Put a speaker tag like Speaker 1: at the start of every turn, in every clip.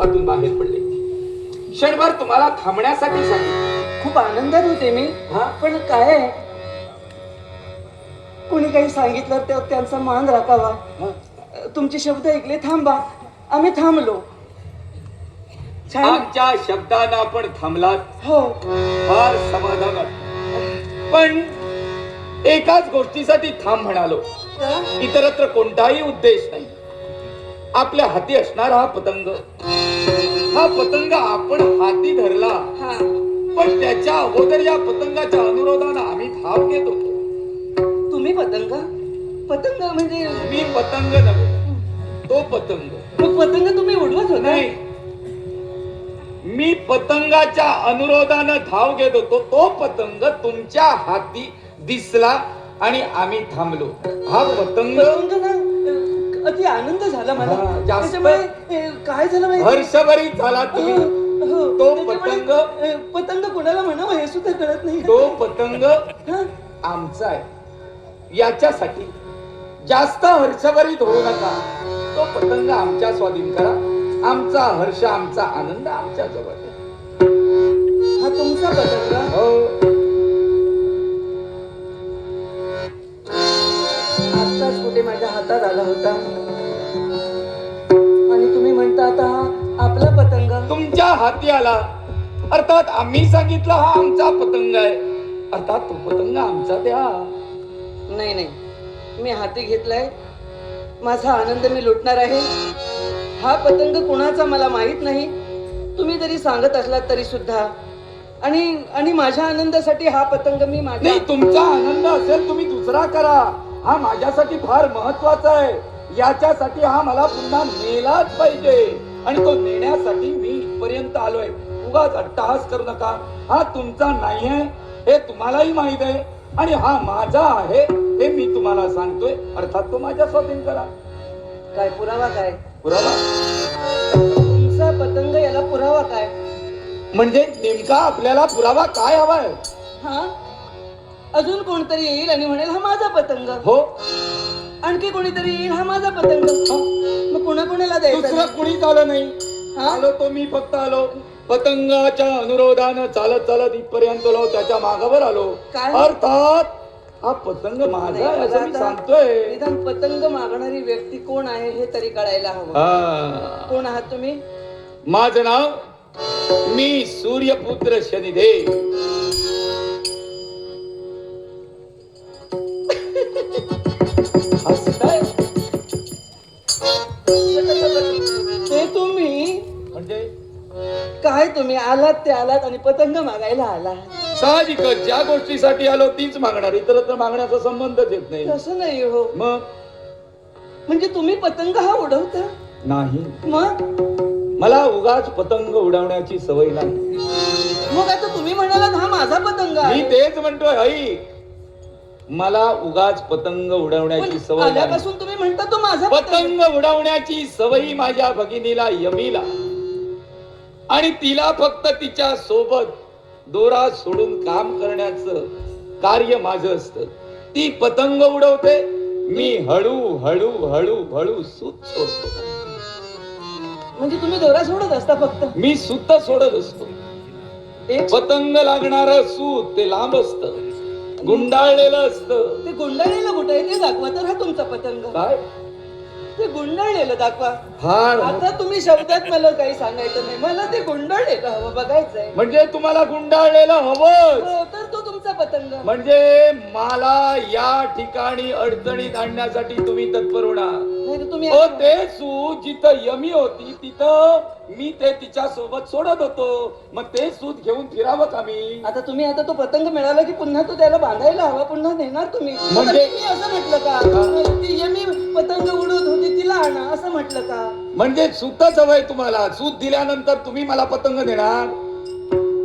Speaker 1: आपापातून बाहेर पडले. क्षणभर तुम्हाला थांबण्यासाठी सांगितलं.
Speaker 2: खूप आनंदात होते मी.
Speaker 1: हा?
Speaker 2: पण काय आहे, कोणी काही सांगितलं तर त्यांचा मान राखावा. तुमचे शब्द ऐकले, थांबा. आम्ही थांबलो. छान.
Speaker 1: आमच्या शब्दांना आपण थांबलात,
Speaker 2: हो.
Speaker 1: फार समाधान वाटतं. पण एकाच गोष्टीसाठी थांब म्हणालो. इतरत्र कोणताही उद्देश नाही. आपल्या हाती असणारा हा पतंग, हा पतंग आपण हाती धरला,
Speaker 2: हा.
Speaker 1: पण त्याच्या अगोदर या पतंगाच्या अनुरोधानं आम्ही धाव घेत होतो.
Speaker 2: तुम्ही पतंग? पतंग म्हणजे
Speaker 1: मी पतंग नव्हे, तो पतंग.
Speaker 2: मग पतंग तुम्ही उडवत होता?
Speaker 1: नाही, मी पतंगाच्या अनुरोधानं धाव घेत होतो. तो पतंग तुमच्या हाती दिसला आणि आम्ही थांबलो. हा पतंग
Speaker 2: पतंग ना, अति आनंद झाला मला.
Speaker 1: हा, जास्त
Speaker 2: त्याच्यामुळे काय झालं माहिती?
Speaker 1: हर्षभरीत झाला तुम्ही.
Speaker 2: हो,
Speaker 1: तो
Speaker 2: त्याच्यामुळे,
Speaker 1: पतंग
Speaker 2: पतंग कोणाला म्हणावं हे सुद्धा कळत नाही.
Speaker 1: तो पतंग
Speaker 2: हा?
Speaker 1: आमचा आहे. याच्यासाठी जास्त हर्षभरीत होऊ नका. तो पतंग आमच्या स्वाधीन करा. आमचा हर्ष, आमचा आनंद आमच्या जवळ आहे.
Speaker 2: हा तुमचा पतंग?
Speaker 1: हो.
Speaker 2: आत्ताच कुठे माझ्या हातात आला होता आणि तुम्ही म्हणता आता हा आपला पतंग.
Speaker 1: तुमच्या हाती आला अर्थात आम्ही सांगितलं हा आमचा पतंग आहे, अर्थात तो पतंग आमचा द्या.
Speaker 2: नाही नाही, मी हाती घेतलाय. माझा आनंद मी लुटणार आहे. हा पतंग कुणाचा मला माहित नाही. तुम्ही जरी सांगत असलात तरी सुद्धा, आणि माझ्या आनंदासाठी हा पतंग मी माझ्या.
Speaker 1: नाही, तुमचा आनंद असेल तुम्ही दुसरा करा. हा माझ्यासाठी फार महत्वाचा आहे. याच्यासाठी हा मला पुन्हा नेलाच पाहिजे आणि तो नेण्यासाठी मी इथपर्यंत आलोय. उगाच अट्टहास करू नका. हा तुमचा नाही आहे हे तुम्हालाही माहित आहे आणि हा माझा आहे हे मी तुम्हाला सांगतोय. अर्थात तो माझ्या स्वाधीन करा.
Speaker 2: काय पुरावा? काय
Speaker 1: पुरावा?
Speaker 2: तुमचा पतंग याला पुरावा काय?
Speaker 1: म्हणजे नेमका आपल्याला पुरावा काय हवाय?
Speaker 2: हा, अजून कोणतरी येईल आणि म्हणेल हा माझा पतंग.
Speaker 1: हो,
Speaker 2: आणखी कोणीतरी येईल हा माझा पतंग. मग कोणाला द्यायचा?
Speaker 1: दुसरं कुणीच आलं नाही.
Speaker 2: हा?
Speaker 1: आलो तो मी फक्त आलो. पतंगाच्या अनुरोधानं चालत चालत इथपर्यंत आलो. त्याच्या मागावर आलो.
Speaker 2: काय?
Speaker 1: अर्थात हा पतंग माझा आहे असं मी सांगतोय.
Speaker 2: निदान पतंग मागणारी व्यक्ती कोण आहे हे तरी कळायला हवं.
Speaker 1: हा.
Speaker 2: कोण आहात तुम्ही?
Speaker 1: माझं नाव, मी सूर्यपुत्र शनिदेव. हसताय?
Speaker 2: ते तुम्ही
Speaker 1: म्हणजे
Speaker 2: काय? तुम्ही आलात ते आलात आणि पतंग मागायला आला?
Speaker 1: साहजिकच ज्या गोष्टीसाठी आलो तीच मागणार. इतरत्र मागण्याचा संबंधच येत नाही.
Speaker 2: तसं नाही हो.
Speaker 1: मग
Speaker 2: म्हणजे तुम्ही पतंग हा उडवता?
Speaker 1: नाही,
Speaker 2: मग
Speaker 1: मला उगाच पतंग उडवण्याची सवय नाही.
Speaker 2: मग आता तुम्ही म्हणालात हा माझा पतंग
Speaker 1: मी
Speaker 2: आहे.
Speaker 1: तेच म्हणतोय. आई, मला उगाच पतंग उडवण्याची
Speaker 2: पण
Speaker 1: सवय नाही.
Speaker 2: आल्यापासून तुम्ही म्हणता तो माझा
Speaker 1: पतंग उडवण्याची सवयी माझ्या भगिनीला यमीला, आणि तिला फक्त तिच्या सोबत दोरा सोडून काम करण्याचं कार्य माझं असतं. ती पतंग उडवते, मी हळू हळू हळू हळू सूत सोडतो.
Speaker 2: म्हणजे तुम्ही दोरा सोडत असता फक्त?
Speaker 1: मी सूत सोडत असतो.
Speaker 2: एक
Speaker 1: पतंग लागणार सूत ते लांब असतं, गुंडाळलेलं असतं.
Speaker 2: ते गुंडाळलेलं कुठे आहे ते दाखवा तर. हा तुमचा पतंग
Speaker 1: काय?
Speaker 2: ते गुंडाळलेलं दाखवा.
Speaker 1: फार
Speaker 2: आता तुम्ही शब्दात मला काही सांगायचं नाही. मला ते गुंडाळलेलं हवं, बघायचंय.
Speaker 1: म्हणजे तुम्हाला गुंडाळलेलं हवं?
Speaker 2: हो, तर तो तुमचा पतंग.
Speaker 1: म्हणजे मला या ठिकाणी अडचणीत आणण्यासाठी तुम्ही तत्पर होणार.
Speaker 2: नाही तर तुम्ही
Speaker 1: हो, ते सूत जिथं यमी होती तिथं मी ते तिच्या सोबत सोडत होतो. मग ते सूत घेऊन फिरावं का मी?
Speaker 2: आता तुम्ही आता तो पतंग मिळाला की पुन्हा तो त्याला बांधायला हवा, पुन्हा नेणार तुम्ही.
Speaker 1: म्हणजे?
Speaker 2: मी असं म्हटलं का ती यमी पतंग उडवत होती तिला आणा असं म्हटलं का?
Speaker 1: म्हणजे सूतच हवंय तुम्हाला? सूत दिल्यानंतर तुम्ही मला पतंग देणार?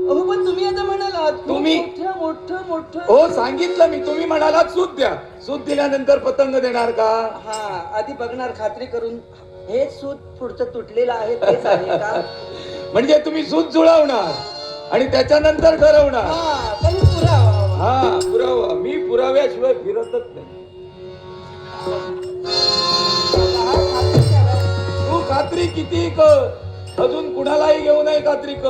Speaker 2: अहो पण तुम्ही आता म्हणालात
Speaker 1: तुम्ही-
Speaker 2: मोठं मोठं मोठं.
Speaker 1: हो, सांगितलं मी. तुम्ही म्हणालात सूत द्या. सूत दिल्यानंतर पतंग देणार का?
Speaker 2: हा, आधी बघणार, खात्री करून. हे सूत पुढचं तुटलेलं आहे तेच आहे का?
Speaker 1: म्हणजे तुम्ही सूत जुळवणार आणि त्याच्यानंतर ठरवणार.
Speaker 2: हा, पण पुरावा हवा.
Speaker 1: हा, पुरावा. मी पुराव्याशिवाय फिरतच नाही.
Speaker 2: आता हा खात्री करा.
Speaker 1: तू खात्री किती कर, अजून कुणालाही घेऊ नये कात्रिक.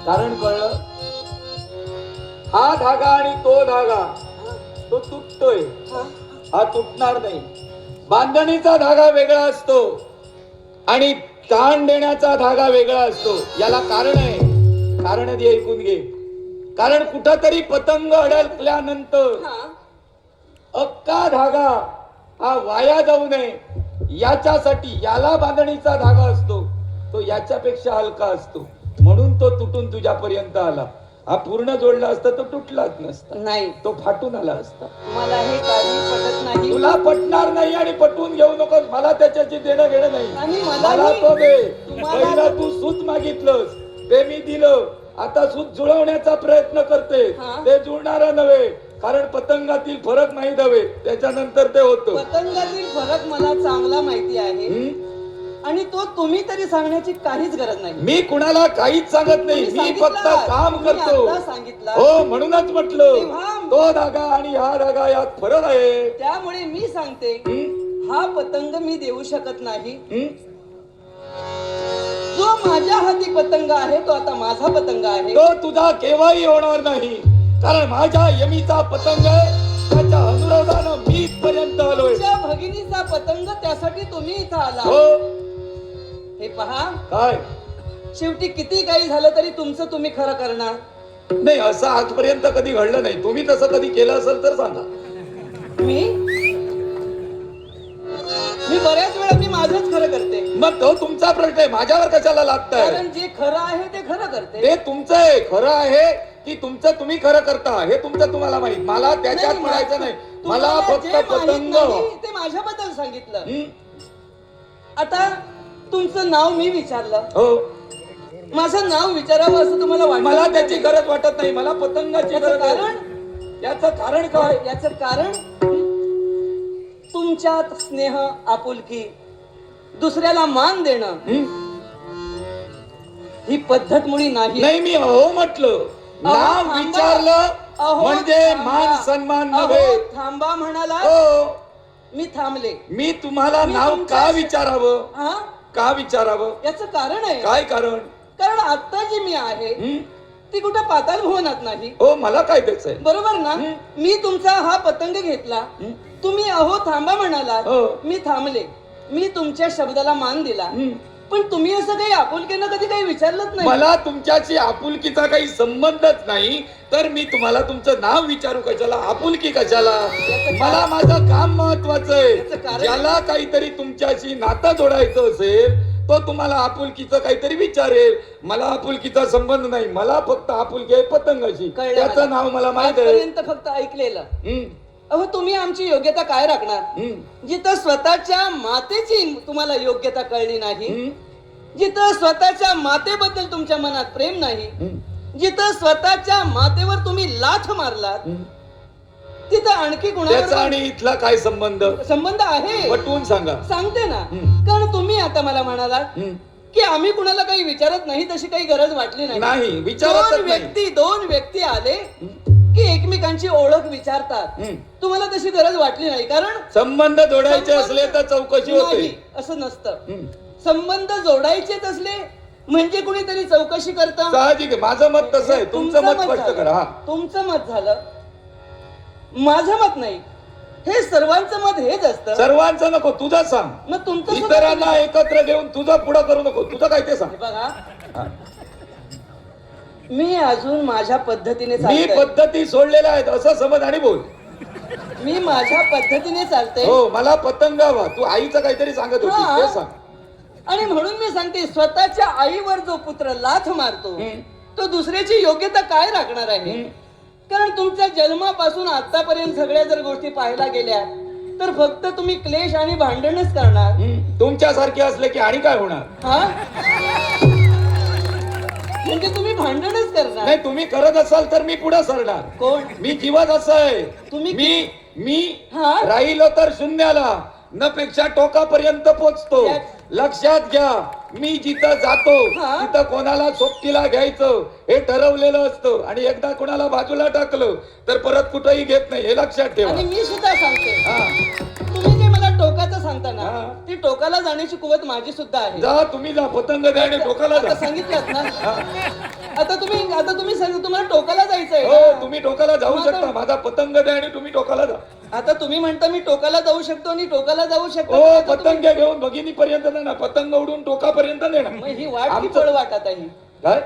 Speaker 1: कारण कळलं, हा धागा आणि तो धागा तो तुटतोय, हा तुटणार नाही. बांधणीचा धागा वेगळा असतो आणि ताण देण्याचा धागा वेगळा असतो. याला कारण आहे, कारण आधी ऐकून घे. कारण कुठंतरी पतंग अडकल्यानंतर अख्खा धागा हा वाया जाऊ नये याच्यासाठी याला बांधणीचा धागा असतो, तो याच्यापेक्षा हलका असतो, म्हणून तो तुटून तुझ्यापर्यंत आला. हा पूर्ण जोडला असता तो तुटलाच नसता,
Speaker 2: नाही
Speaker 1: तो फाटून आला असता.
Speaker 2: मला हे काही पटत नाही.
Speaker 1: तुला पटणार नाही आणि पटवून घेऊ नकोस. मला त्याच्याची देणं घेणं नाही.
Speaker 2: आणि
Speaker 1: मला तो दे.
Speaker 2: तुम्हाला-
Speaker 1: पहिला तू सूत मागितलंस, ते मी दिलं. आता सूत जुळवण्याचा प्रयत्न करते,
Speaker 2: हा.
Speaker 1: ते जुळणार नव्हे. कारण पतंगातील फरक माहीत हवे, त्याच्यानंतर ते होतं.
Speaker 2: पतंगातील फरक मला चांगला माहिती आहे आणि तो तुम्ही तरी सांगण्याची काहीच गरज नाही.
Speaker 1: मी कुणाला काहीच सांगत नाही, मी फक्त काम करतो.
Speaker 2: सांगितलं
Speaker 1: हो, म्हणूनच म्हटलं
Speaker 2: तेव्हा-
Speaker 1: तो धागा आणि हा धागा यात फरक आहे.
Speaker 2: त्यामुळे मी सांगते, हा पतंग मी देऊ शकत नाही. जो माझ्या हाती पतंग आहे तो आता माझा पतंग आहे.
Speaker 1: तो तुझा केव्हाही होणार नाही, कारण माझ्या यमीचा पतंग आहे. त्याच्या अनुरोधानं मी इथपर्यंत आलोय.
Speaker 2: तुमच्या भगिनीचा पतंग, त्यासाठी तुम्ही इथं आला.
Speaker 1: हो.
Speaker 2: हे पहा,
Speaker 1: काय
Speaker 2: शेवटी किती काही झालं तरी तुमचं तुम्ही खरं करणार.
Speaker 1: नाही, असं आजपर्यंत कधी घडलं नाही. तुम्ही तसं कधी केलं असेल तर सांगा.
Speaker 2: मी बऱ्याच वेळा मी माझंच खरं करते.
Speaker 1: मग तो तुमचा प्रश्न आहे, माझ्यावर कशाला लागताय?
Speaker 2: कारण जे खरं आहे ते खरं करते.
Speaker 1: ते तुमचं आहे. खरं आहे की तुमचं तुम्ही खरं करता हे तुमचं तुम्हाला माहित. मला त्याच्यात म्हणायचं नाही. मला
Speaker 2: तुम्हाला
Speaker 1: फक्त
Speaker 2: जे माहित
Speaker 1: पतंग.
Speaker 2: नाही ते माझ्याबद्दल सांगितलं. आता तुमचं नाव मी विचारलं,
Speaker 1: हो,
Speaker 2: माझं नाव विचारावं असं तुम्हाला वाटलं?
Speaker 1: मला त्याची गरज वाटत नाही. मला पतंगाची
Speaker 2: याचं
Speaker 1: गरज आहे.
Speaker 2: कारण?
Speaker 1: याचं कारण काय?
Speaker 2: याचं कारण तुमच्यात स्नेह, आपुलकी, दुसऱ्याला मान देणं ही पद्धत मुळी नाही.
Speaker 1: नाही, मी अहो म्हटलं. नाव
Speaker 2: थांबा.
Speaker 1: विचारलं
Speaker 2: अहो,
Speaker 1: म्हणजे
Speaker 2: थांबा.
Speaker 1: मान सन्मान नव्हे.
Speaker 2: अहो, थांबा म्हणाला.
Speaker 1: हो,
Speaker 2: मी थांबले.
Speaker 1: मी तुम्हाला
Speaker 2: मी
Speaker 1: नाव
Speaker 2: तुमच्या-
Speaker 1: का विचारावं?
Speaker 2: हा,
Speaker 1: का विचारावं?
Speaker 2: याचं कारण आहे.
Speaker 1: काय कारण?
Speaker 2: कारण आता जी मी आहे ती कुठं पाताल भुवनात नाही.
Speaker 1: हो, मला काय त्याचंय?
Speaker 2: बरोबर ना? मी तुमचा हा पतंग घेतला, तुम्ही अहो थांबा म्हणाला,
Speaker 1: हो.
Speaker 2: मी थांबले. मी तुमच्या शब्दाला मान दिला, पण तुम्ही असं काही आपुलकीनं कधी काही विचारलंच नाही.
Speaker 1: मला तुमच्याशी आपुलकीचा काही संबंधच नाही, तर मी तुम्हाला तुमचं नाव विचारू कशाला? आपुलकी कशाला? मला माझं काम महत्वाचं
Speaker 2: याचं
Speaker 1: आहे.
Speaker 2: कारण?
Speaker 1: ज्याला काहीतरी तुमच्याशी नातं जोडायचं असेल तो तुम्हाला आपुलकीचं काहीतरी विचारेल. मला आपुलकीचा संबंध नाही. मला फक्त आपुलकी आहे पतंगाशी.
Speaker 2: कळलं
Speaker 1: त्याचं
Speaker 2: मला.
Speaker 1: नाव मला माहित आहे.
Speaker 2: आजपर्यंत फक्त ऐकलेलं. अहो, तुम्ही आमची योग्यता काय राखणार? जिथं स्वतःच्या मातेची तुम्हाला योग्यता कळली नाही, जिथं स्वतःच्या मातेबद्दल तुमच्या मनात प्रेम नाही, जिथं स्वतःच्या मातेवर तुम्ही लाथ मारलात, तिथं आणखी
Speaker 1: त्याचा
Speaker 2: कुणाला
Speaker 1: आणि इथला काय संबंध?
Speaker 2: संबंध आहे?
Speaker 1: पटवून सांगा.
Speaker 2: सांगते ना. कारण तुम्ही आता मला म्हणालात की आम्ही कुणाला काही विचारत नाही, तशी काही गरज वाटली नाही.
Speaker 1: नाही, विचारतच नाही.
Speaker 2: दोन व्यक्ती आले की एकमेकांची ओळख विचारतात. तुम्हाला तशी गरज वाटली नाही, कारण
Speaker 1: संबंध जोडायचे असले तर चौकशी होते.
Speaker 2: नाही, असं नसतं. संबंध जोडायचेच असले म्हणजे कुणीतरी चौकशी करता.
Speaker 1: साहजिक आहे. माझं मत तसं आहे. तुमचं मत स्पष्ट
Speaker 2: झालं.
Speaker 1: करा. हा,
Speaker 2: तुमचं मत झालं, माझं मत नाही. हे सर्वांचं मत हेच असतं.
Speaker 1: सर्वांचं नको, तुझं सांग.
Speaker 2: मग तुमचं सुद्धा
Speaker 1: इतरांना एकत्र घेऊन तुझं पुढं करू नको. तुझं काय ते सांग.
Speaker 2: हे बघा,
Speaker 1: हा.
Speaker 2: मी अजून माझ्या पद्धतीने
Speaker 1: मी
Speaker 2: चालतोय.
Speaker 1: पद्धती सोडलेल्या आहेत असं समज आणि बोल.
Speaker 2: मी माझ्या पद्धतीने चालते.
Speaker 1: हो, मला पतंग हवा. तू आईचं काहीतरी सांगत होती,
Speaker 2: हा.
Speaker 1: ते सांग.
Speaker 2: आणि म्हणून मी सांगते, स्वतःच्या आईवर जो पुत्र लाथ मारतो तो दुसऱ्याची योग्यता काय राखणार आहे? कारण तुमच्या जन्मापासून आतापर्यंत सगळ्या जर गोष्टी पाहायला गेल्या तर फक्त तुम्ही क्लेश आणि भांडणच करणार.
Speaker 1: तुमच्यासारखे असले की आणि काय होणार?
Speaker 2: हा, म्हणजे तुम्ही भांडणच करणार.
Speaker 1: नाही, तुम्ही करत असाल तर मी पुढे सरणार.
Speaker 2: कोण?
Speaker 1: मी जीवत असं आहे.
Speaker 2: तुम्ही
Speaker 1: मी
Speaker 2: हा?
Speaker 1: राहिलो तर शून्याला न पेक्षा टोकापर्यंत पोचतो. लक्षात घ्या, मी जिथं जातो
Speaker 2: हा.
Speaker 1: तिथं कोणाला सोबतीला घ्यायचं हे ठरवलेलं असतं आणि एकदा कोणाला बाजूला टाकलं तर परत कुठंही घेत नाही, हे लक्षात ठेवा.
Speaker 2: आणि मी सुद्धा सांगते,
Speaker 1: हा.
Speaker 2: तुम्ही जे मला टोकाचं सांगता ना,
Speaker 1: हा.
Speaker 2: ती टोकाला जाण्याची कुवत माझी सुद्धा आहे.
Speaker 1: जा तुम्ही जा, पतंग द्या आणि डोकाला
Speaker 2: आता
Speaker 1: जा.
Speaker 2: सांगितलं ना,
Speaker 1: हा.
Speaker 2: आता तुम्ही तुम्हाला टोकाला जायचंय
Speaker 1: हो,
Speaker 2: ना?
Speaker 1: तुम्ही टोकाला जाऊ
Speaker 2: मग आता-
Speaker 1: शकता, माझा पतंग द्या आणि तुम्ही टोकाला जा.
Speaker 2: आता तुम्ही म्हणता मी टोकाला जाऊ शकतो आणि टोकाला जाऊ शकतो.
Speaker 1: हो,
Speaker 2: आता तुम्ही-
Speaker 1: पतंग घेऊन भगिनी पर्यंत ना, पतंग उडून टोकापर्यंत नेणार.
Speaker 2: मग ही वाट की
Speaker 1: आमचं-
Speaker 2: पळवाट आता ही
Speaker 1: काय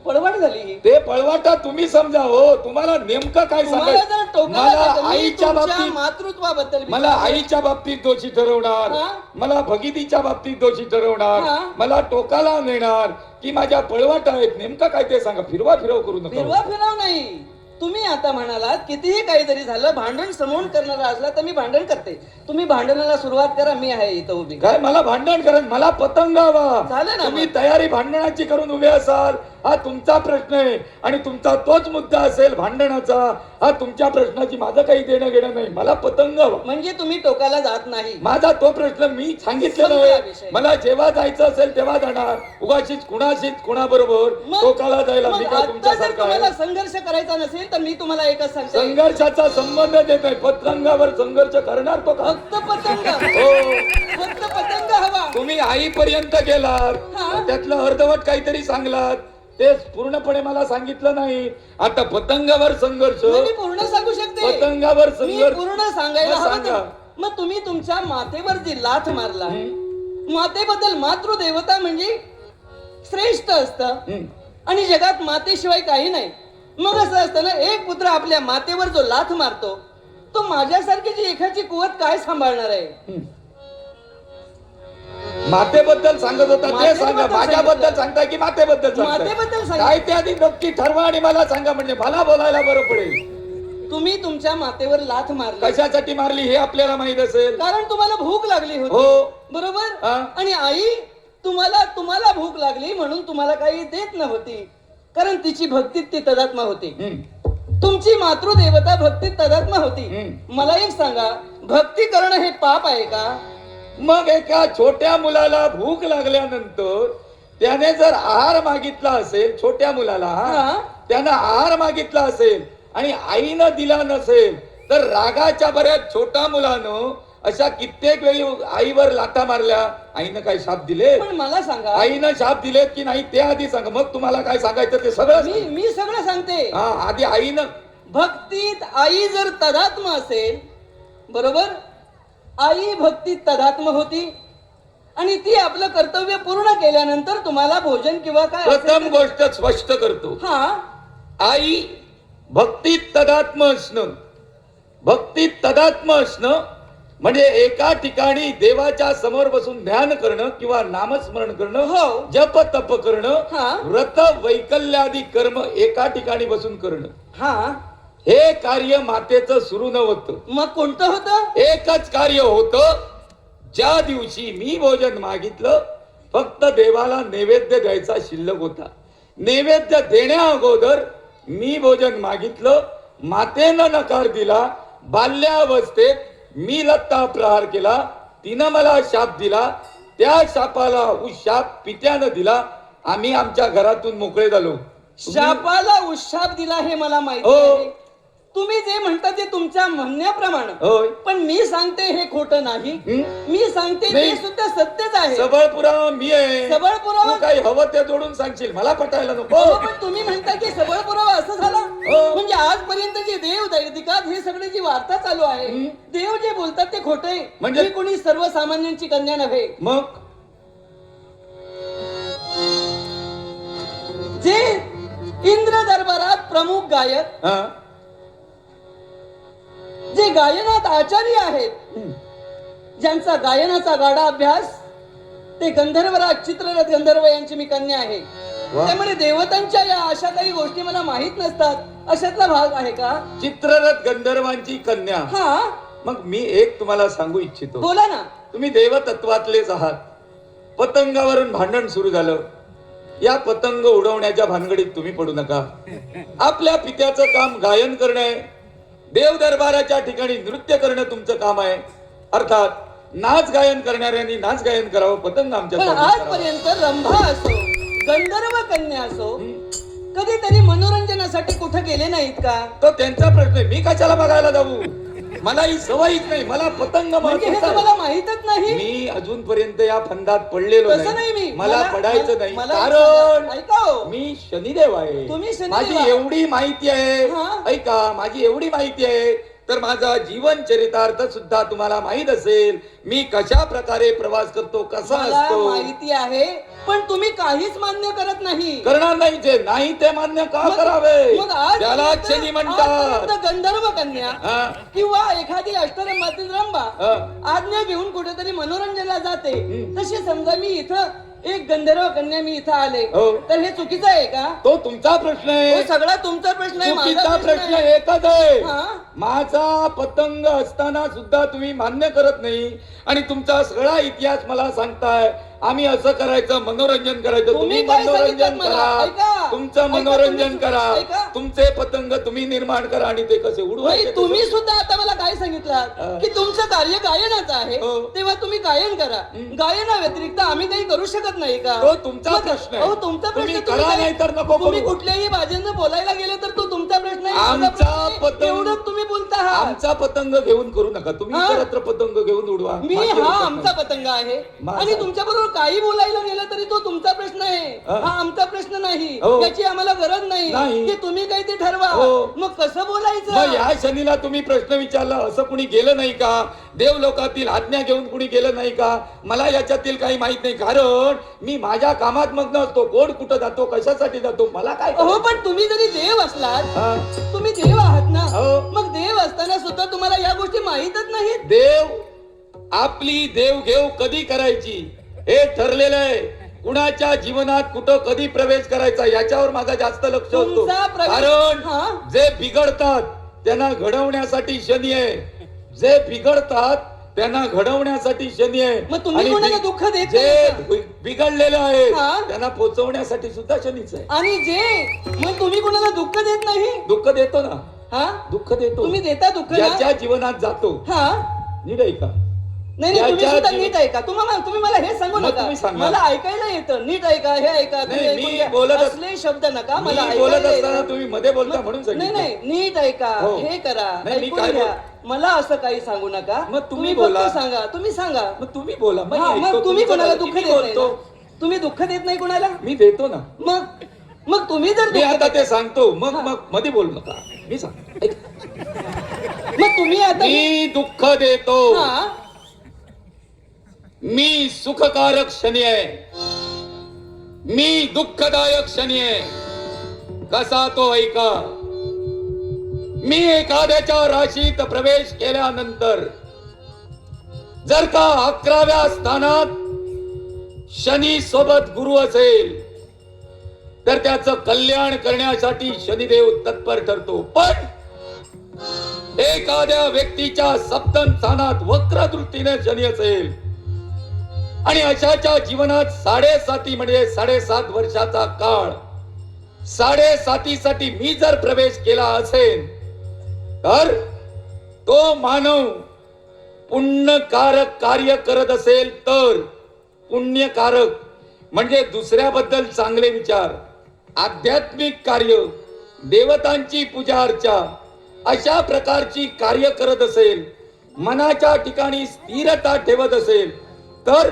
Speaker 2: पळवाट झाली ही.
Speaker 1: ते पळवाटा तुम्ही समजा. हो, तुम्हाला नेमकं काय
Speaker 2: तुम्हाला जर
Speaker 1: सांगायचं?
Speaker 2: टोकाला
Speaker 1: मला
Speaker 2: जायचं, मी
Speaker 1: आईच्या
Speaker 2: तुमच्या
Speaker 1: बाबतीत
Speaker 2: मातृत्वाबद्दल
Speaker 1: मला
Speaker 2: विचारते.
Speaker 1: आईच्या बाबतीत दोषी ठरवणार,
Speaker 2: हा?
Speaker 1: मला भगिनीच्या बाबतीत दोषी ठरवणार,
Speaker 2: हा?
Speaker 1: मला टोकाला नेणार की माझ्या पळवाट आहेत, नेमकं काय ते सांगा. फिरवा फिरव करू नका.
Speaker 2: फिरवा फिरव नाही. तुम्ही आता म्हणालात कितीही काही जरी झालं, भांडण समोर करणारा असला तर मी भांडण करते. तुम्ही भांडणाला सुरुवात करा, मी आहे इथं उभी.
Speaker 1: काय मला भांडण करत, मला पतंग हवा.
Speaker 2: झालं ना
Speaker 1: तुम्ही
Speaker 2: मग.
Speaker 1: तयारी भांडणाची करून उभे असाल, हा तुमचा प्रश्न आहे आणि तुमचा तोच मुद्दा असेल भांडणाचा. हा तुमच्या प्रश्नाची माझं काही देणं घेणं नाही. मला पतंग हवा,
Speaker 2: म्हणजे तुम्ही टोकाला जात नाही.
Speaker 1: माझा तो प्रश्न मी सांगितलेला
Speaker 2: संपला
Speaker 1: आहे.
Speaker 2: विषय.
Speaker 1: मला जेव्हा जायचं असेल तेव्हा जाणार. उगाशीच कुणाबरोबर
Speaker 2: मग-
Speaker 1: टोकाला जायला मी
Speaker 2: मग
Speaker 1: काय
Speaker 2: आता जर
Speaker 1: तुमच्यासारखा
Speaker 2: तुम्हाला
Speaker 1: आहे?
Speaker 2: संघर्ष करायचा नसेल तर मी तुम्हाला एकच सांगते,
Speaker 1: संघर्षाचा संबंध देत आहे. पतंगावर संघर्ष करणार तो का?
Speaker 2: फक्त पतंग,
Speaker 1: हो,
Speaker 2: फक्त पतंग हवा.
Speaker 1: तुम्ही आईपर्यंत गेलात,
Speaker 2: हा.
Speaker 1: त्यातलं अर्धवट काहीतरी सांगलात, ते पूर्णपणे मला सांगितलं नाही. आता पतंगावर संघर्ष,
Speaker 2: मी पूर्ण सांगू शकते.
Speaker 1: पतंगावर
Speaker 2: मी
Speaker 1: संघर्ष.
Speaker 2: पूर्ण सांगायला
Speaker 1: मग
Speaker 2: हवं
Speaker 1: सांगा.
Speaker 2: तर- मग तुम्ही तुमच्या मातेवर जी लाथ मारला, मातेबद्दल मातृदेवता म्हणजे श्रेष्ठ असतं
Speaker 1: हम्म.
Speaker 2: आणि जगात मातेशिवाय काही नाही. मग असं असतं ना, एक पुत्र आपल्या मातेवर जो लाथ मारतो तो माझ्यासारखी जी एखादी कुवत काय सांभाळणार आहे?
Speaker 1: हम्म. मातेबद्दल सांगत होता ते
Speaker 2: मातेबद्दल
Speaker 1: सांगा. माझ्याबद्दल
Speaker 2: सांगितलं.
Speaker 1: सांगताय की मातेबद्दल सांगताय?
Speaker 2: मातेबद्दल सांगितलं.
Speaker 1: काय ते आधी नक्की ठरवा आणि मला सांगा, म्हणजे मला बोलायला बरं पडेल.
Speaker 2: तुम्ही तुमच्या मातेवर लाथ मारली
Speaker 1: कशासाठी मारली हे आपल्याला माहित असेल.
Speaker 2: कारण तुम्हाला भूक लागली होती,
Speaker 1: हो.
Speaker 2: बरोबर?
Speaker 1: हा.
Speaker 2: आणि आई तुम्हाला भूक लागली म्हणून तुम्हाला काही देत नव्हती, कारण तिची भक्तीत ती तदात्मा होती.
Speaker 1: हम्म.
Speaker 2: तुमची मातृदेवता भक्तीत तदात्मा होती.
Speaker 1: हम्म.
Speaker 2: मला एक सांगा, भक्ती करणं हे पाप आहे का?
Speaker 1: मग एका छोट्या मुलाला भूक लागल्यानंतर त्याने जर आहार मागितला असेल, छोट्या मुलाला
Speaker 2: हा.
Speaker 1: त्यानं आहार मागितला असेल आणि आईनं दिला नसेल तर रागाच्या बऱ्याच छोट्या मुलानं अशा कित्येक वेळी आईवर लाथा मारल्या. आईनं काय शाप दिले?
Speaker 2: पण मला सांगा,
Speaker 1: आईनं शाप दिलेत की नाही ते आधी सांगा, मग तुम्हाला काय सांगायचं ते सगळं
Speaker 2: मी
Speaker 1: सांगा.
Speaker 2: मी सगळं सांगते.
Speaker 1: हा, आधी आईनं.
Speaker 2: भक्तीत आई जर तदात्म असेल, बरोबर, आई भक्तीत तदात्म होती आणि ती आपलं कर्तव्य पूर्ण केल्यानंतर तुम्हाला भोजन किंवा काय
Speaker 1: प्रथम
Speaker 2: असेल ते-
Speaker 1: गोष्ट स्पष्ट करतो.
Speaker 2: हा.
Speaker 1: आई भक्तीत तदात्म असणं, भक्तीत तदात्म असणं म्हणजे एका ठिकाणी देवाच्या समोर बसून ध्यान करणं किंवा नामस्मरण करणं,
Speaker 2: हो.
Speaker 1: जप तप करणं,
Speaker 2: हा.
Speaker 1: व्रत वैकल्यादी कर्म एका ठिकाणी बसून करणं,
Speaker 2: हा.
Speaker 1: हे कार्य मातेचं सुरू नव्हतं.
Speaker 2: मग कोणतं होतं?
Speaker 1: एकच कार्य होतं. ज्या दिवशी मी भोजन मागितलं फक्त देवाला नैवेद्य द्यायचा शिल्लक होता. नैवेद्य देण्या अगोदर मी भोजन मागितलं, मातेनं नकार दिला. बाल्यावस्थेत मी लत्ता प्रहार केला, तिनं मला शाप दिला. त्या शापाला शाप पित्यानं दिला. आम्ही आमच्या घरातून मोकळे झालो.
Speaker 2: शापाला उशाप दिला हे मला माहिती
Speaker 1: हो.
Speaker 2: आहे. तुम्ही जे म्हणता ते तुमच्या म्हणण्याप्रमाणे,
Speaker 1: होय.
Speaker 2: पण मी सांगते हे खोटं नाही.
Speaker 1: हं?
Speaker 2: मी सांगते ते
Speaker 1: नाही.
Speaker 2: सुद्धा सत्यच आहे.
Speaker 1: सबळ पुरावा मी आहे.
Speaker 2: सबळ पुरावा?
Speaker 1: तू काही हवं ते जोडून सांगशील, मला पटायला नको.
Speaker 2: हो, पण तुम्ही म्हणता की सबळ पुरावा असं झाला.
Speaker 1: हो.
Speaker 2: म्हणजे आजपर्यंत जे देव दैदिकात हे सगळे जी वार्ता चालू आहे,
Speaker 1: हं.
Speaker 2: देव जे बोलतात ते खोटं आहे.
Speaker 1: म्हणजे-
Speaker 2: मी कोणी सर्वसामान्यांची कन्या नव्हे.
Speaker 1: मग
Speaker 2: जे इंद्र दरबारात प्रमुख गायक,
Speaker 1: हा?
Speaker 2: जे गायनात आचार्य आहेत, ज्यांचा गायनाचा गाढा अभ्यास, ते गंधर्वराज चित्ररथ गंधर्व यांची मी कन्या आहे.
Speaker 1: वा.
Speaker 2: त्यामुळे देवतांच्या या अशा काही गोष्टी मला माहित नसतात, अशातला भाग आहे का?
Speaker 1: चित्ररथ गंधर्वांची कन्या.
Speaker 2: हा.
Speaker 1: मग मी एक तुम्हाला सांगू इच्छितो.
Speaker 2: बोला ना.
Speaker 1: तुम्ही देवतत्वातलेच आहात. पतंगावरून भांडण सुरू झालं. या पतंग उडवण्याच्या भानगडीत तुम्ही पडू नका. आपल्या पित्याचं काम गायन करणं आहे. देव दरबाराच्या ठिकाणी नृत्य करणं तुमचं काम आहे. अर्थात नाच गायन करणाऱ्यांनी नाच गायन करावं, पतंग आमच्या
Speaker 2: पण
Speaker 1: स्वामी करावा.
Speaker 2: आजपर्यंत रंभा असो गंधर्व कन्या असो कधीतरी मनोरंजनासाठी कुठे गेले नाहीत का?
Speaker 1: तो त्यांचा प्रश्न आहे, मी कशाला बघायला जाऊ? मला ही सवयच नाही, मला पतंग
Speaker 2: म्हणजे हे
Speaker 1: महत्त्वाचा आहे.
Speaker 2: तुम्हाला माहीतच नाही?
Speaker 1: मी अजूनपर्यंत या फंदात पडलेलो
Speaker 2: तसं नाही मी.
Speaker 1: मला पडायचं नाही,
Speaker 2: मला
Speaker 1: कारण
Speaker 2: ऐका हो.
Speaker 1: मी शनिदेव आहे.
Speaker 2: तुम्ही शनिदेव
Speaker 1: माझी
Speaker 2: आहात.
Speaker 1: एवढी माहिती आहे,
Speaker 2: हा.
Speaker 1: ऐका, माझी एवढी माहिती आहे, तर माझा जीवन चरितार्थ सुद्धा तुम्हाला माहित असेल. मी कशा प्रकारे प्रवास करतो, कसा
Speaker 2: मला
Speaker 1: असतो.
Speaker 2: माहिती आहे, पण तुम्ही काहीच मान्य करत नाही.
Speaker 1: करणार नाही, जे नाही ते मान्य का
Speaker 2: मग-
Speaker 1: करावे,
Speaker 2: मग आज
Speaker 1: त्याला शनी म्हणतात.
Speaker 2: आजपर्यंत गंधर्व कन्या
Speaker 1: हा.
Speaker 2: किंवा एखादी अष्टरंगातील रंभा
Speaker 1: हा.
Speaker 2: आज्ञा घेऊन कुठेतरी मनोरंजनाला जाते.
Speaker 1: हम्म.
Speaker 2: तशी समजा मी इथं एक गंधर्व कन्या मी इथं आले,
Speaker 1: हो.
Speaker 2: तर हे चुकीचं आहे का?
Speaker 1: तो तुमचा प्रश्न
Speaker 2: तो
Speaker 1: आहे.
Speaker 2: सगळा तुमचा प्रश्न आहे, माझा
Speaker 1: चुकीचा प्रश्न
Speaker 2: आहे.
Speaker 1: एकच आहे.
Speaker 2: हा?
Speaker 1: माझा पतंग असताना सुद्धा तुम्ही मान्य करत नाही आणि तुमचा सगळा इतिहास मला सांगताय. आम्ही असं करायचं, मनोरंजन करायचं. तुम्ही
Speaker 2: काय सांगितलं
Speaker 1: मनोरंजन
Speaker 2: मला?
Speaker 1: करा,
Speaker 2: ऐका.
Speaker 1: तुमचं
Speaker 2: ऐका,
Speaker 1: मनोरंजन
Speaker 2: तुम्ही-
Speaker 1: करा,
Speaker 2: ऐका.
Speaker 1: तुमचे पतंग तुम्ही निर्माण करा आणि ते कसे
Speaker 2: नाही,
Speaker 1: उडवायचे.
Speaker 2: तुम्ही सुद्धा आता मला काय सांगितलं
Speaker 1: हा.
Speaker 2: की तुमचं कार्य गायनाचं आहे,
Speaker 1: हो.
Speaker 2: तेव्हा तुम्ही गायन करा. गायना व्यतिरिक्त आम्ही काही करू शकत नाही का?
Speaker 1: तो तुमचा
Speaker 2: मग-
Speaker 1: प्रश्न आहे.
Speaker 2: अहो, तुमचा
Speaker 1: तुम्ही
Speaker 2: प्रश्न
Speaker 1: करा,
Speaker 2: काय-
Speaker 1: नाहीतर नको
Speaker 2: तुम्ही
Speaker 1: करू.
Speaker 2: कुठल्याही बाजूने बोलायला गेले तर तो तुमचा प्रश्न आहे, माझा
Speaker 1: आमचा
Speaker 2: प्रश्न आहे.
Speaker 1: पतंग-
Speaker 2: एवढं तुम्ही बोलता आहात.
Speaker 1: आमचा पतंग घेऊन करू नका. तुम्ही
Speaker 2: हा?
Speaker 1: परत पतंग घेऊन उडवा.
Speaker 2: मी
Speaker 1: माझी
Speaker 2: हा
Speaker 1: हरकत
Speaker 2: आमचा
Speaker 1: नाही.
Speaker 2: पतंग आहे
Speaker 1: माझा-
Speaker 2: आणि तुमच्या बरोबर काही बोलायला गेलं तरी तो तुमचा प्रश्न आहे.
Speaker 1: हा?
Speaker 2: हा आमचा प्रश्न नाही.
Speaker 1: हो.
Speaker 2: याची आम्हाला गरज नाही
Speaker 1: नाही.
Speaker 2: की तुम्ही काही ते ठरवा.
Speaker 1: हो.
Speaker 2: मग कसं
Speaker 1: मग
Speaker 2: बोलायचं?
Speaker 1: या शनीला तुम्ही प्रश्न विचारला, असं कुणी गेलं नाही का? देव लोकातील आज्ञा घेऊन कुणी गेलं नाही का? मला याच्यातील काही माहित नाही, कारण मी माझ्या कामात मग्न असतो. कोण कुठं जातो, कशासाठी जातो, मला काय
Speaker 2: हो
Speaker 1: करायचं?
Speaker 2: पण तुम्ही जरी देव असलात,
Speaker 1: हा?
Speaker 2: तुम्ही देव आहात ना,
Speaker 1: हो.
Speaker 2: मग देव असताना सुद्धा तुम्हाला या गोष्टी माहीतच नाहीत.
Speaker 1: देव आपली देव घेव कधी करायची हे ठरलेलं आहे. कुणाच्या जीवनात कुठं कधी प्रवेश करायचा याच्यावर माझा जास्त लक्ष असतो,
Speaker 2: तुमचा प्रवेश-
Speaker 1: कारण
Speaker 2: हा?
Speaker 1: जे बिघडतात त्यांना घडवण्यासाठी शनी आहे. जे बिघडतात त्यांना घडवण्यासाठी शनी आहे.
Speaker 2: मग तुम्ही
Speaker 1: आणि
Speaker 2: कोणाला दुःख देत
Speaker 1: जे
Speaker 2: नाही का?
Speaker 1: बिघडलेले आहेत
Speaker 2: हा?
Speaker 1: त्यांना पोचवण्यासाठी सुद्धा शनीच आहे.
Speaker 2: आणि जे मग तुम्ही कोणाला दुःख देत नाही.
Speaker 1: दुःख देतो ना,
Speaker 2: हा?
Speaker 1: दुःख देतो.
Speaker 2: तुम्ही देता दुःख ना?
Speaker 1: ज्याच्या जीवनात जातो.
Speaker 2: हा?
Speaker 1: नीट आहे का?
Speaker 2: नाही नाही, तुम्ही
Speaker 1: ज्याच्या
Speaker 2: सुद्धा
Speaker 1: जीव-
Speaker 2: नीट ऐका. तुम्ही मला हे सांगू
Speaker 1: मग
Speaker 2: नका.
Speaker 1: तुम्ही सांगा.
Speaker 2: मला ऐकायला येतं. नीट ऐका, हे ऐका, तुम्ही
Speaker 1: नाही,
Speaker 2: ऐकून
Speaker 1: मी
Speaker 2: घ्या.
Speaker 1: बोलत अस-
Speaker 2: असले शब्द नका, मला
Speaker 1: मी बोलत
Speaker 2: ऐकायला
Speaker 1: असताना
Speaker 2: येतं.
Speaker 1: तुम्ही मध्ये बोलता
Speaker 2: मग-
Speaker 1: म्हणून
Speaker 2: नाही
Speaker 1: सांगितलं.
Speaker 2: नाही, नीट ऐका,
Speaker 1: हो.
Speaker 2: हे करा,
Speaker 1: नाही, मी
Speaker 2: ऐकून
Speaker 1: काय
Speaker 2: घ्या.
Speaker 1: बोल-
Speaker 2: मला असं काही सांगू नका.
Speaker 1: मग तुम्ही
Speaker 2: फक्त
Speaker 1: बोला.
Speaker 2: सांगा, तुम्ही सांगा.
Speaker 1: मग तुम्ही बोला, मग
Speaker 2: हा,
Speaker 1: मी
Speaker 2: मग
Speaker 1: ऐकतो.
Speaker 2: तुम्ही
Speaker 1: तुमचं
Speaker 2: कोणाला
Speaker 1: बोला.
Speaker 2: दुःख
Speaker 1: मी
Speaker 2: देत नाही
Speaker 1: बोलतो.
Speaker 2: ना? तुम्ही दुःख देत नाही कोणाला.
Speaker 1: मी देतो ना.
Speaker 2: मग तुम्ही जर
Speaker 1: मी
Speaker 2: दुःख
Speaker 1: आता ते
Speaker 2: देता-
Speaker 1: सांगतो, मग
Speaker 2: हा.
Speaker 1: मग मध्ये बोल नका. मी सांग ऐक.
Speaker 2: मग तुम्ही आता
Speaker 1: मी दुःख देतो.
Speaker 2: हा?
Speaker 1: मी सुखकारक शनी आहे. मी दुःखदायक शनी आहे. कसा तो ऐका. मी एखाद्याच्या राशीत प्रवेश केल्यानंतर जर का 11व्या स्थानात शनी सोबत गुरु असेल तर त्याचं कल्याण करण्यासाठी शनिदेव तत्पर ठरतो. पण एखाद्या व्यक्तीच्या सप्तम स्थानात वक्र दृष्टीने शनी असेल आणि अशाच्या जीवनात 7.5 म्हणजे 7.5 वर्षाचा काळ, 7.5साठी मी जर प्रवेश केला असेल तर तो मानव पुण्यकारक कार्य करत असेल तर, पुण्यकारक म्हणजे दुसऱ्याबद्दल चांगले विचार, आध्यात्मिक कार्य, देवतांची पूजा अर्चा अशा प्रकारची कार्य करत असेल, मनाच्या ठिकाणी स्थिरता ठेवत असेल तर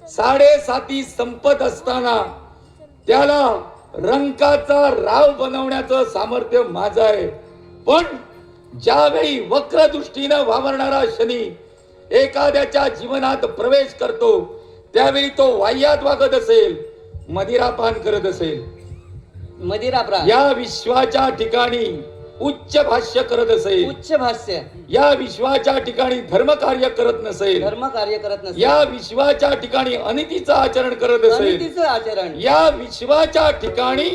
Speaker 1: 7.5 संपत असताना त्याला रंकाचा राव बनवण्याचं सामर्थ्य माझं आहे. पण ज्यावेळी वक्र दृष्टीनं वावरणारा शनी एखाद्याच्या जीवनात प्रवेश करतो त्यावेळी तो वाह्यात वागत असेल, मदिरापान करत असेल,
Speaker 2: मदिराप्राण,
Speaker 1: या विश्वाच्या ठिकाणी उच्च भाष्य करत असेल,
Speaker 2: उच्च भाष्य,
Speaker 1: या विश्वाच्या ठिकाणी धर्म कार्य करत नसेल,
Speaker 2: धर्म कार्य करत नसेल,
Speaker 1: या विश्वाच्या ठिकाणी अनितीचं आचरण करत असेल,
Speaker 2: अनितीचं आचरण,
Speaker 1: या विश्वाच्या ठिकाणी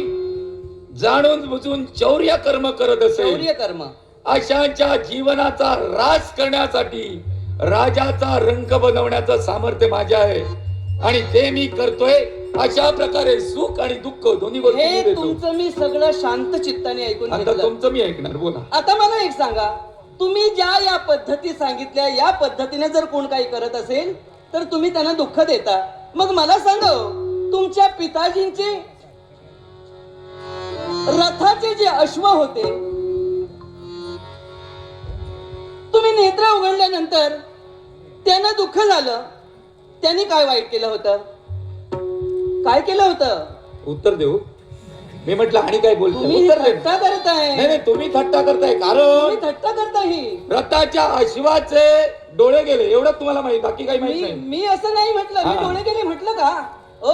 Speaker 1: जाणून बुजून चौर्य कर्म करत असेल,
Speaker 2: शौर्य कर्म,
Speaker 1: अशांच्या जीवनाचा रास करण्यासाठी राजाचा रंक बनवण्याचं सामर्थ्य माझे आहे आणि ते मी करतोय. अशा प्रकारे सुख आणि दुःख दोन्ही गोष्टी मी
Speaker 2: हे
Speaker 1: देतो.
Speaker 2: तुमचं मी सगळं शांत चित्ताने ऐकून
Speaker 1: आता
Speaker 2: घेतलं.
Speaker 1: तुमचं मी ऐकणार, बोला.
Speaker 2: आता मला एक सांगा, तुम्ही ज्या या पद्धती सांगितल्या या पद्धतीने जर कोण काही करत असेल तर तुम्ही त्यांना दुःख देता. मग मला सांगा हो, तुमच्या पिताजींचे रथाचे जे अश्व होते, तुम्ही नेत्र उघडल्यानंतर त्यांना दुःख झालं. त्यांनी काय वाईट केलं होतं? काय केलं होतं?
Speaker 1: उत्तर देऊ? मी म्हटलं आणि काय बोलतो?
Speaker 2: तुम्ही
Speaker 1: उत्तर दे.
Speaker 2: थट्टा करताय.
Speaker 1: नाही नाही, तुम्ही थट्टा करताय. कारण
Speaker 2: तुम्ही थट्टा करताय ही.
Speaker 1: रथाच्या अश्वाचे डोळे गेले एवढं तुम्हाला माहित, बाकी काही माहित नाही.
Speaker 2: मी असं नाही म्हटलं. मी
Speaker 1: हा.
Speaker 2: डोळे गेले म्हटलं का? ओ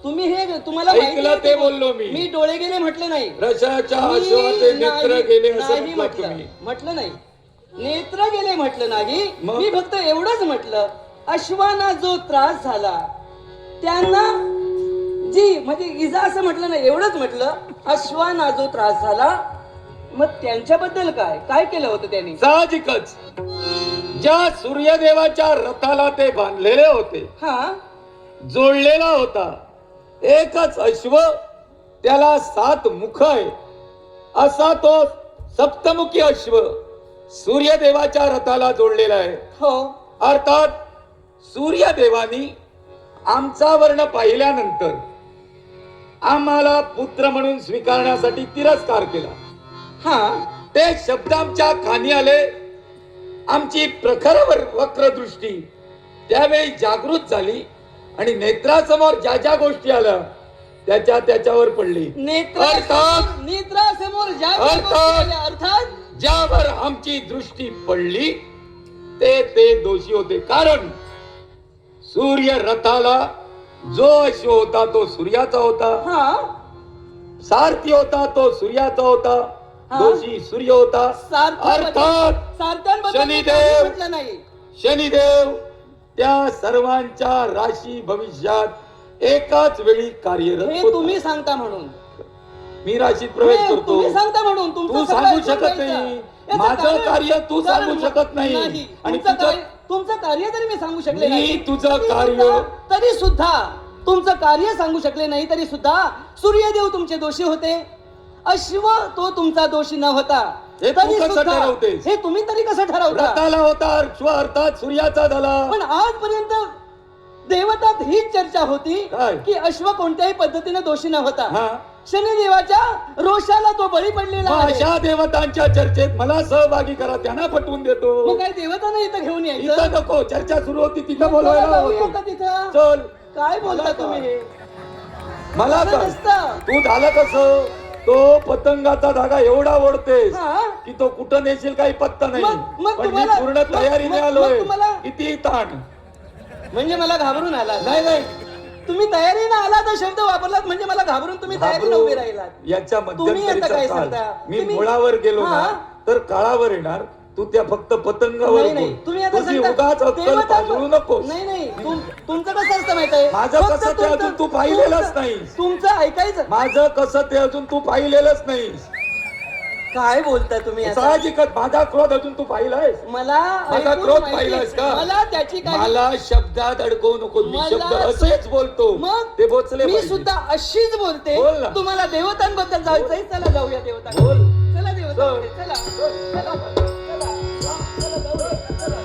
Speaker 2: तुम्ही हे तुम्हाला माहिती
Speaker 1: ऐकलं
Speaker 2: आहे
Speaker 1: ते
Speaker 2: की
Speaker 1: बोललो मी.
Speaker 2: मी डोळे गेले म्हटलं नाही.
Speaker 1: रथाच्या
Speaker 2: मी
Speaker 1: अश्वाचे नेत्र
Speaker 2: नाही-
Speaker 1: गेले असं
Speaker 2: नाही
Speaker 1: म्हटलं
Speaker 2: म्हटलं.
Speaker 1: तुम्ही.
Speaker 2: म्हटलं नाही. नेत्र गेले म्हटलं नाही.
Speaker 1: मग?
Speaker 2: मी फक्त एवढंच म्हटलं, अश्वाना जो त्रास झाला त्यांना जी म्हणजे इजा असं म्हटलं नाही, एवढंच म्हटलं. अश्वाना जो त्रास झाला, मग त्यांच्याबद्दल काय काय केलं होतं त्यांनी?
Speaker 1: साहजिकच ज्या सूर्यदेवाच्या रथाला ते बांधलेले होते,
Speaker 2: हा
Speaker 1: जोडलेला होता, एकच अश्व, त्याला 7 मुख आहे, असा तो सप्तमुखी अश्व सूर्यदेवाच्या रथाला जोडलेला आहे.
Speaker 2: हो
Speaker 1: अर्थात सूर्यदेवानी आमचा वर्ण पाहिल्यानंतर आम्हाला पुत्र म्हणून स्वीकारण्यासाठी तिरस्कार केला.
Speaker 2: हा
Speaker 1: ते शब्द आमच्या कानी आले. आमची प्रखर वक्रदृष्टी त्यावेळी जागृत झाली आणि नेत्रासमोर ज्या ज्या गोष्टी आल्या त्याच्यावर पडली. अर्थात
Speaker 2: नेत्रासमोर ज्या अर्थात
Speaker 1: ज्यावर आमची दृष्टी पडली ते दोषी होते. कारण सूर्य रथाला जो अश्व होता तो सूर्याचा होता,
Speaker 2: हा
Speaker 1: सारथी होता तो सूर्याचा होता,
Speaker 2: हा.
Speaker 1: दोषी सूर्य होता. अर्थात
Speaker 2: सारथ्यांबद्दल मी
Speaker 1: शनिदेव.
Speaker 2: काही म्हटलं नाही.
Speaker 1: शनिदेव त्या सर्वांच्या राशी भविष्यात एकाच वेळी कार्यरत
Speaker 2: हे
Speaker 1: होता.
Speaker 2: तुम्ही सांगता म्हणून.
Speaker 1: मी राशीत प्रवेश
Speaker 2: हे
Speaker 1: करतो.
Speaker 2: तुम्ही सांगता म्हणून.
Speaker 1: तू
Speaker 2: तुमचं
Speaker 1: सांगू
Speaker 2: सगळं
Speaker 1: शकत
Speaker 2: ऐकून
Speaker 1: नाही.
Speaker 2: घ्यायचं.
Speaker 1: माझं
Speaker 2: याचं
Speaker 1: कार्य तू
Speaker 2: कारण
Speaker 1: सांगू शकत नाही. आणि
Speaker 2: तुमचं कार्य जरी मी सांगू शकले
Speaker 1: मी
Speaker 2: नाही,
Speaker 1: तुझं
Speaker 2: तरी
Speaker 1: कार्य-
Speaker 2: सुद्धा- तरी सुद्धा तुमचं कार्य सांगू शकले नाही तरी सुद्धा सूर्यदेव तुमचे दोषी होते. अश्व तो तुमचा दोषी न होता.
Speaker 1: हे तू
Speaker 2: तरी
Speaker 1: कसं
Speaker 2: सुद्धा-
Speaker 1: ठरवतेस?
Speaker 2: हे तुम्ही तरी कसं ठरवता?
Speaker 1: रथाला होता अश्व, अर्थात सूर्याचा झाला.
Speaker 2: पण आजपर्यंत देवतात हीच चर्चा होती
Speaker 1: काय?
Speaker 2: की अश्व कोणत्याही पद्धतीने दोषी न होता.
Speaker 1: हा.
Speaker 2: शनिदेवाच्या रोषाला तो बळी पडलेला
Speaker 1: मग
Speaker 2: आहे.
Speaker 1: अशा देवतांच्या चर्चेत मला सहभागी करा, त्यांना पटवून देतो.
Speaker 2: मग काय देवतांना इथं घेऊन यायचं?
Speaker 1: इथं नको, चर्चा सुरू होती तिथं
Speaker 2: चला
Speaker 1: बोलवायला
Speaker 2: जाऊया
Speaker 1: होतो.
Speaker 2: का तिथं?
Speaker 1: चल.
Speaker 2: काय बोलता
Speaker 1: मला
Speaker 2: तुम्ही हे?
Speaker 1: मला
Speaker 2: असं
Speaker 1: सांग,
Speaker 2: नसतं.
Speaker 1: तू झालं कसं? तो पतंगाचा धागा एवढा ओढतेस
Speaker 2: हा?
Speaker 1: की तो कुठं नेशील काही पत्ता नाही.
Speaker 2: मग
Speaker 1: पण मी
Speaker 2: तुम्हाला-
Speaker 1: पूर्ण तयारीने
Speaker 2: मग
Speaker 1: आलोय.
Speaker 2: तुम्हाला-
Speaker 1: किती ताण.
Speaker 2: म्हणजे मला घाबरून आला?
Speaker 1: नाही नाही,
Speaker 2: तुम्ही तयारीने आला तर शब्द वापरलात म्हणजे मला घाबरून तुम्ही तयारीने उभे राहिलात.
Speaker 1: याच्या
Speaker 2: तुम्ही आता काय
Speaker 1: मध्यंतरीचा काळ.
Speaker 2: सांगता?
Speaker 1: मी
Speaker 2: तुम्ही-
Speaker 1: मुळावर गेलो ना
Speaker 2: हा?
Speaker 1: तर काळावर येणार. तू त्या फक्त पतंगावर
Speaker 2: नाही नाही
Speaker 1: बोल.
Speaker 2: तुम्ही आता
Speaker 1: तुझी
Speaker 2: सांगता-
Speaker 1: उगाच अक्कल
Speaker 2: देवता-
Speaker 1: पाजळू नकोस.
Speaker 2: नाही नाही तुमचं कसं असतं माहित आहे?
Speaker 1: माझं
Speaker 2: फक्त
Speaker 1: कसं ते
Speaker 2: तुमचं-
Speaker 1: अजून तू पाहिलेलंच नाही.
Speaker 2: तुमचं ऐकायचं.
Speaker 1: माझं कसं ते अजून तू पाहिलेलंच नाही.
Speaker 2: काय बोलता तुम्ही आता?
Speaker 1: साहजिकच माझा क्रोध अजून तू पाहिलायस.
Speaker 2: मला
Speaker 1: माझा
Speaker 2: ऐकून
Speaker 1: क्रोध
Speaker 2: माहिती-
Speaker 1: पाहिलास का?
Speaker 2: मला त्याची काही
Speaker 1: मला शब्दात अडकवू नको. मी
Speaker 2: मला-
Speaker 1: शब्द असेच बोलतो.
Speaker 2: मग
Speaker 1: ते बोचले
Speaker 2: मी
Speaker 1: पाहिजे.
Speaker 2: सुद्धा अशीच बोलते.
Speaker 1: बोल ना.
Speaker 2: तुम्हाला देवतांबद्दल जायचंय, चला जाऊया देवतांकडे.
Speaker 1: बोल.
Speaker 2: चला देवतांकडे, चला. चला, चला, चला, जाऊया, चला.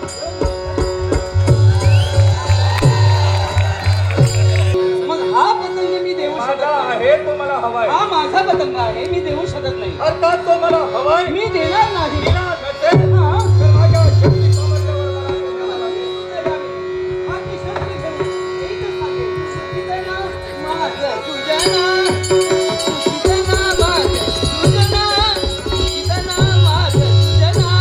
Speaker 2: मग हा पतंग मी देऊ शकत
Speaker 1: माझा
Speaker 2: नाही.
Speaker 1: आहे तो मला हवाय.
Speaker 2: हा माझा पतंग आहे, मी देऊ शकत नाही.
Speaker 1: अर्थात तो मला हवाय.
Speaker 2: मी देणार नाही.
Speaker 1: दिला नसेल
Speaker 2: हा.
Speaker 1: तर माझ्या शक्ती सामर्थ्यावर मला तो द्यावा लागेल.
Speaker 2: हा किशोर लिखेल. एकच सांगेल. सुखितना माझं सुजना, सुखितना माझं सुजना, सुखितना माझं सुजना,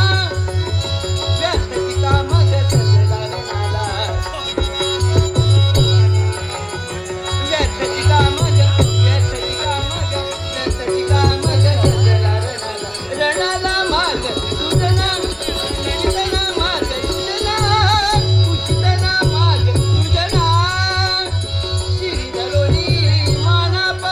Speaker 2: व्यर्थची कामं सजला रणाला, व्यर्थची कामं व्यर्थची कामं सजला रणाला, रणाला माझं सुजना, सुखितना माझं सुजना, सुखितना माझं सुजना, श्रीधरोनी मानाप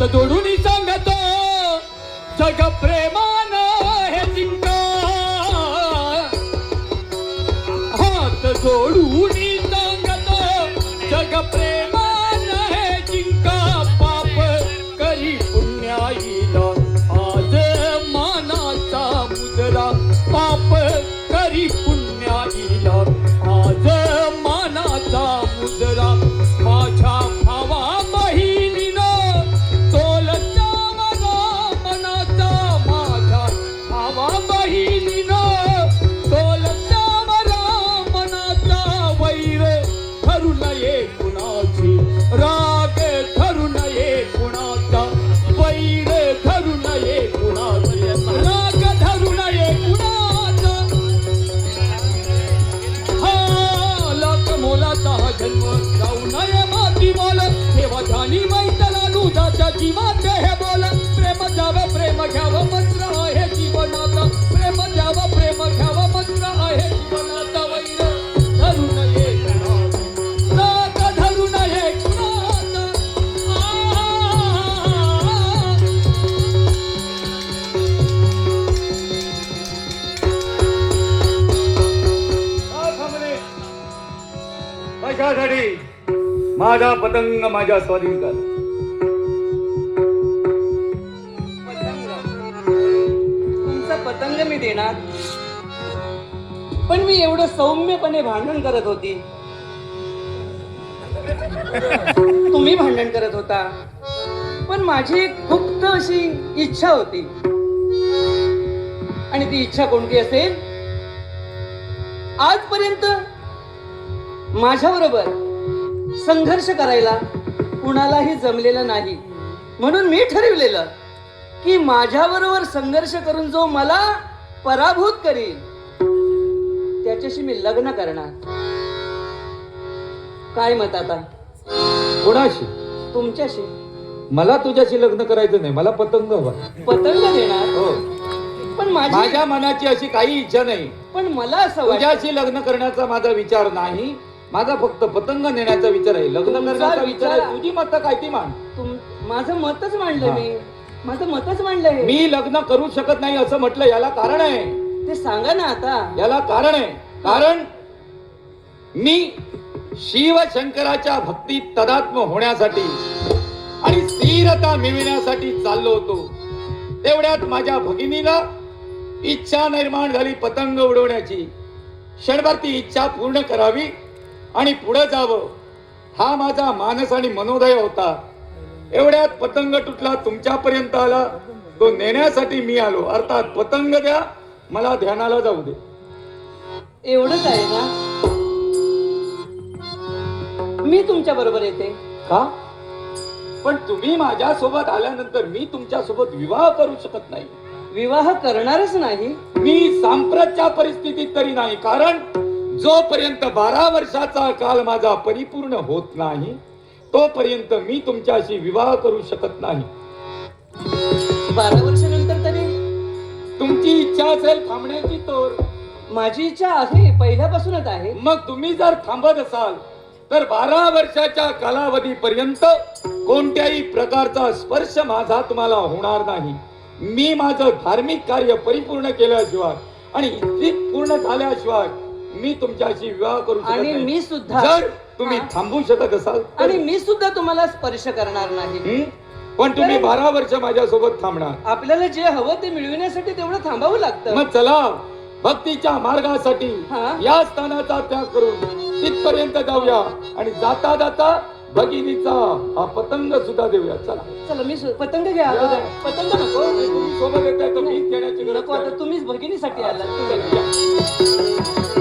Speaker 3: हात जोडून सांगतो जग प्रेमान हे जिंका, हात जोडून सांगतो जग प्रेमान हे जिंका, पाप करी पुण्या येईल आज मानाचा मुजरा, पाप करी पुण्या येईल आज मानाचा मुजरा, माझ्या भावा बहिणीनं तोलचा मनाचा, माझ्या भावा बहिणीनं तोलचा मनाचा, वैर धरू नये कुणाची, राग धरू नये कुणाचा, वैर धरू नये कुणाची, राग धरू नये कुणाचा, हा लाख मोलाचा हा जन्म जाऊ नये माती मोल, ठेवा ध्यानी मैतला दुधाच्या जीवाचे हे बोल, प्रेम द्यावं प्रेम घ्यावं मंत्र आहे जीवनाचा, प्रेम द्यावं प्रेम घ्यावं मंत्र आहे जीवनाचा, वैर धरू नये कुणाचा, राग धरू नये कुणाचा,
Speaker 1: कशासाठी माझा पतंग माझ्या स्वाधीन कर.
Speaker 2: तुमचा पतंग मी देणार, पण मी एवढं सौम्यपणे भांडण करत होती, तुम्ही भांडण करत होता, पण माझी एक गुप्त अशी इच्छा होती, आणि ती इच्छा कोणती असेल? आजपर्यंत माझ्याबरोबर संघर्ष करायला कुणालाही जमलेलं नाही, म्हणून मी ठरवलेलं की माझ्याबरोबर संघर्ष करून जो मला पराभूत करील त्याच्याशी मी लग्न करणार. काय मत आता?
Speaker 1: कोणाशी?
Speaker 2: तुमच्याशी.
Speaker 1: मला तुझ्याशी लग्न करायचं नाही, मला पतंग हवा.
Speaker 2: पतंग देणार?
Speaker 1: हो.
Speaker 2: पण
Speaker 1: माझ्या मनाची अशी काही इच्छा नाही.
Speaker 2: पण मला असं वाटतं
Speaker 1: तुझ्याशी लग्न करण्याचा माझा विचार नाही, माझा फक्त पतंग नेण्याचा विचार आहे. लग्न
Speaker 2: तुमचा
Speaker 1: करण्याचा विचार आहे.
Speaker 2: विचार-
Speaker 1: तुझी मत काय ती मान.
Speaker 2: माझं मतच मांडलं
Speaker 1: हा.
Speaker 2: मी, माझं मतच मांडलंय.
Speaker 1: मी लग्न करू शकत नाही असं म्हटलं, याला कारण आहे.
Speaker 2: ते सांगा ना आता.
Speaker 1: याला कारण आहे. कारण मी शिवशंकराच्या भक्तीत तदात्म होण्यासाठी आणि स्थिरता मिळविण्यासाठी चाललो होतो. तेवढ्यात माझ्या भगिनीला इच्छा निर्माण झाली पतंग उडवण्याची. क्षणभर ती इच्छा पूर्ण करावी आणि पुढे जावं, हा माझा मानस आणि मनोदय होता. एवढ्यात पतंग तुटला, तुमच्यापर्यंत आला. तो नेण्यासाठी मी आलो. अर्थात पतंग द्या, मला ध्यानाला जाऊ दे.
Speaker 2: एवढंच आहे ना? मी तुमच्या बरोबर येते.
Speaker 1: का? पण तुम्ही माझ्या सोबत आल्यानंतर मी तुमच्या सोबत विवाह करू शकत नाही.
Speaker 2: विवाह करणारच नाही.
Speaker 1: मी सांप्रतच्या परिस्थितीत तरी नाही. कारण जोपर्यंत 12 वर्षाचा काल माझा परिपूर्ण होत नाही तोपर्यंत मी तुमच्याशी विवाह करू शकत नाही.
Speaker 2: 12 वर्षानंतर तरी
Speaker 1: तुमची इच्छा असेल थांबण्याची तर
Speaker 2: माझी इच्छा आहे, पहिल्यापासूनच आहे.
Speaker 1: मग तुम्ही जर थांबत असाल तर 12 वर्षाच्या कालावधीपर्यंत कोणत्याही प्रकारचा स्पर्श माझा तुम्हाला होणार नाही. मी माझं धार्मिक कार्य परिपूर्ण केल्याशिवाय आणि इच्छित पूर्ण झाल्याशिवाय मी तुमच्याशी विवाह करू शकत
Speaker 2: आणि
Speaker 1: नाही.
Speaker 2: मी सुद्धा
Speaker 1: जर तुम्ही थांबू शकत असाल तर.
Speaker 2: आणि मी सुद्धा तुम्हाला स्पर्श करणार नाही.
Speaker 1: पण तुम्ही 12 वर्ष माझ्या सोबत थांबणार.
Speaker 2: आपल्याला जे हवं ते मिळविण्यासाठी तेवढं थांबावं लागतं.
Speaker 1: मग चला भक्तीच्या मार्गासाठी
Speaker 2: हा.
Speaker 1: या स्थानाचा त्याग करून तिथपर्यंत जाऊया आणि जाता जाता भगिनीचा हा पतंग सुद्धा देऊया. चला
Speaker 2: चला मी पतंग घ्या अगोदर. पतंग नको.
Speaker 1: तुम्ही सोबत येताय तर मीच घेण्याची गरज
Speaker 2: नको, आता
Speaker 1: नाही.
Speaker 2: तुम्हीच भगिनीसाठी आलात. तुम्ही घ्या.